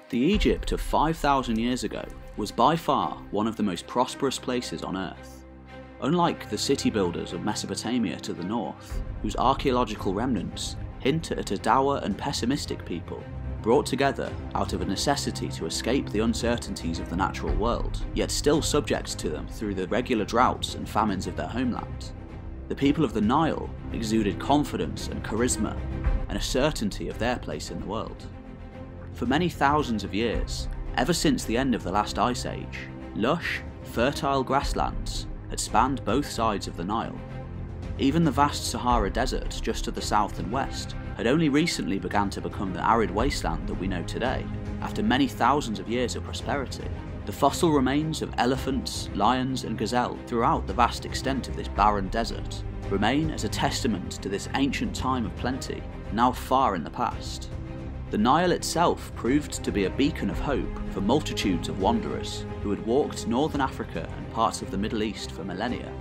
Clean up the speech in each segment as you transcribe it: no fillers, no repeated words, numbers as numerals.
The Egypt of 5,000 years ago was by far one of the most prosperous places on Earth. Unlike the city builders of Mesopotamia to the north, whose archaeological remnants hint at a dour and pessimistic people, brought together out of a necessity to escape the uncertainties of the natural world, yet still subject to them through the regular droughts and famines of their homeland. The people of the Nile exuded confidence and charisma, and a certainty of their place in the world. For many thousands of years, ever since the end of the last ice age, lush, fertile grasslands had spanned both sides of the Nile. Even the vast Sahara Desert just to the south and west had only recently begun to become the arid wasteland that we know today, after many thousands of years of prosperity. The fossil remains of elephants, lions and gazelle throughout the vast extent of this barren desert remain as a testament to this ancient time of plenty, now far in the past. The Nile itself proved to be a beacon of hope for multitudes of wanderers who had walked northern Africa and parts of the Middle East for millennia.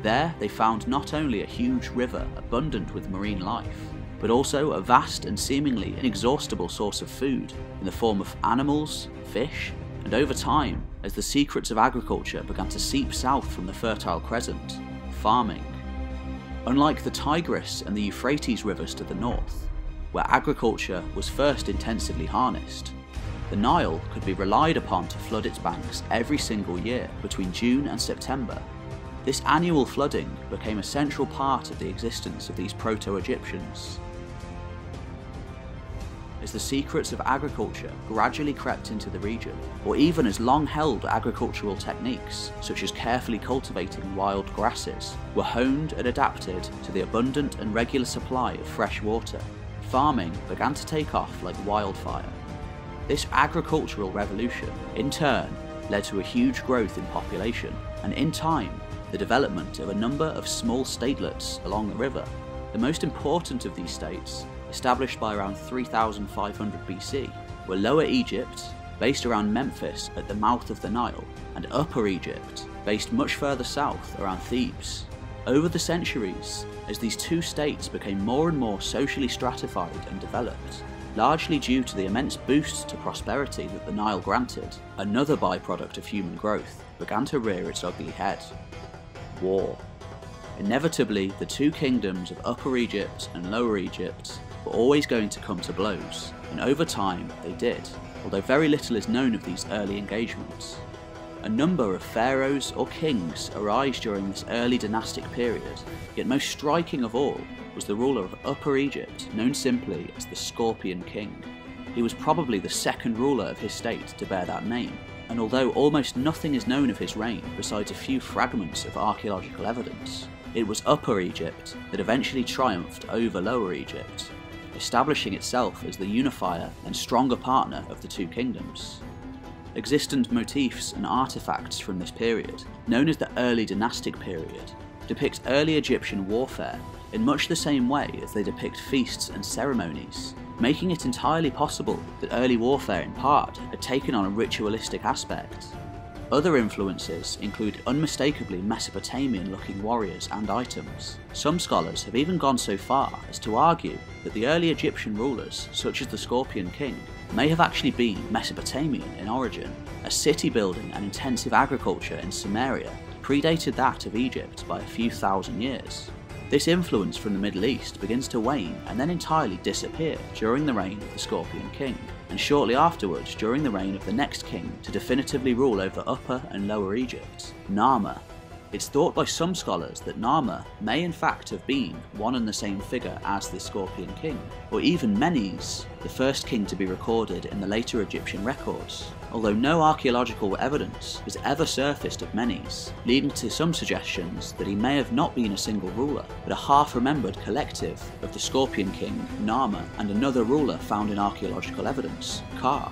There they found not only a huge river abundant with marine life, but also a vast and seemingly inexhaustible source of food in the form of animals, fish, and over time, as the secrets of agriculture began to seep south from the Fertile Crescent, farming. Unlike the Tigris and the Euphrates rivers to the north, where agriculture was first intensively harnessed, the Nile could be relied upon to flood its banks every single year between June and September. This annual flooding became a central part of the existence of these proto-Egyptians. As the secrets of agriculture gradually crept into the region, or even as long-held agricultural techniques, such as carefully cultivating wild grasses, were honed and adapted to the abundant and regular supply of fresh water, farming began to take off like wildfire. This agricultural revolution, in turn, led to a huge growth in population, and in time, the development of a number of small statelets along the river. The most important of these states, established by around 3500 BC, were Lower Egypt, based around Memphis at the mouth of the Nile, and Upper Egypt, based much further south around Thebes. Over the centuries, as these two states became more and more socially stratified and developed, largely due to the immense boost to prosperity that the Nile granted, another byproduct of human growth began to rear its ugly head: war. Inevitably, the two kingdoms of Upper Egypt and Lower Egypt were always going to come to blows, and over time they did, although very little is known of these early engagements. A number of pharaohs or kings arise during this early dynastic period, yet most striking of all was the ruler of Upper Egypt, known simply as the Scorpion King. He was probably the second ruler of his state to bear that name, and although almost nothing is known of his reign besides a few fragments of archaeological evidence, it was Upper Egypt that eventually triumphed over Lower Egypt, establishing itself as the unifier and stronger partner of the two kingdoms. Existent motifs and artifacts from this period, known as the Early Dynastic Period, depict early Egyptian warfare in much the same way as they depict feasts and ceremonies, making it entirely possible that early warfare in part had taken on a ritualistic aspect. Other influences include unmistakably Mesopotamian-looking warriors and items. Some scholars have even gone so far as to argue that the early Egyptian rulers, such as the Scorpion King, may have actually been Mesopotamian in origin, as city building and intensive agriculture in Samaria predated that of Egypt by a few thousand years. This influence from the Middle East begins to wane and then entirely disappear during the reign of the Scorpion King, and shortly afterwards during the reign of the next king to definitively rule over Upper and Lower Egypt, Narmer. It's thought by some scholars that Narmer may in fact have been one and the same figure as the Scorpion King, or even Menes, the first king to be recorded in the later Egyptian records, although no archaeological evidence has ever surfaced of Menes, leading to some suggestions that he may have not been a single ruler, but a half-remembered collective of the Scorpion King, Narmer, and another ruler found in archaeological evidence, Ka.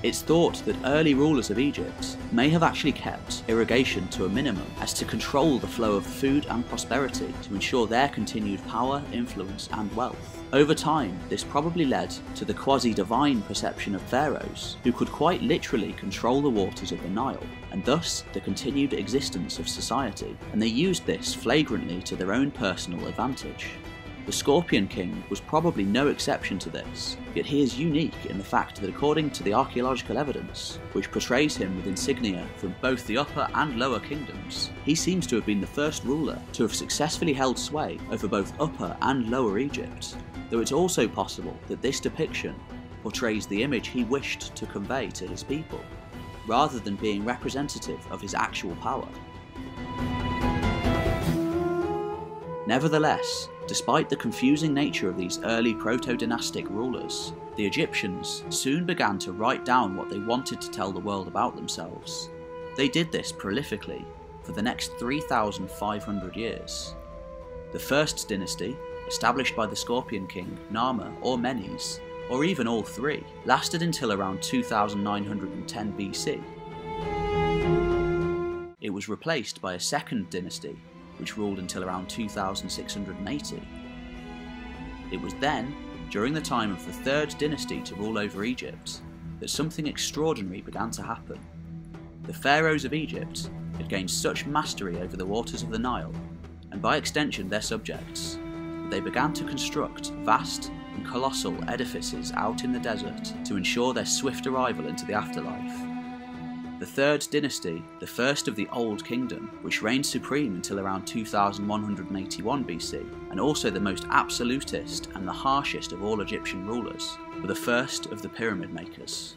It's thought that early rulers of Egypt may have actually kept irrigation to a minimum as to control the flow of food and prosperity to ensure their continued power, influence and wealth. Over time, this probably led to the quasi-divine perception of pharaohs, who could quite literally control the waters of the Nile, and thus the continued existence of society, and they used this flagrantly to their own personal advantage. The Scorpion King was probably no exception to this, yet he is unique in the fact that according to the archaeological evidence, which portrays him with insignia from both the Upper and Lower Kingdoms, he seems to have been the first ruler to have successfully held sway over both Upper and Lower Egypt, though it's also possible that this depiction portrays the image he wished to convey to his people, rather than being representative of his actual power. Nevertheless, despite the confusing nature of these early proto-dynastic rulers, the Egyptians soon began to write down what they wanted to tell the world about themselves. They did this prolifically for the next 3,500 years. The first dynasty, established by the Scorpion King, Narmer or Menes, or even all three, lasted until around 2910 BC. It was replaced by a second dynasty, which ruled until around 2680. It was then, during the time of the third dynasty to rule over Egypt, that something extraordinary began to happen. The pharaohs of Egypt had gained such mastery over the waters of the Nile, and by extension their subjects, that they began to construct vast and colossal edifices out in the desert to ensure their swift arrival into the afterlife. The third dynasty, the first of the Old Kingdom, which reigned supreme until around 2181 BC, and also the most absolutist and the harshest of all Egyptian rulers, were the first of the pyramid makers.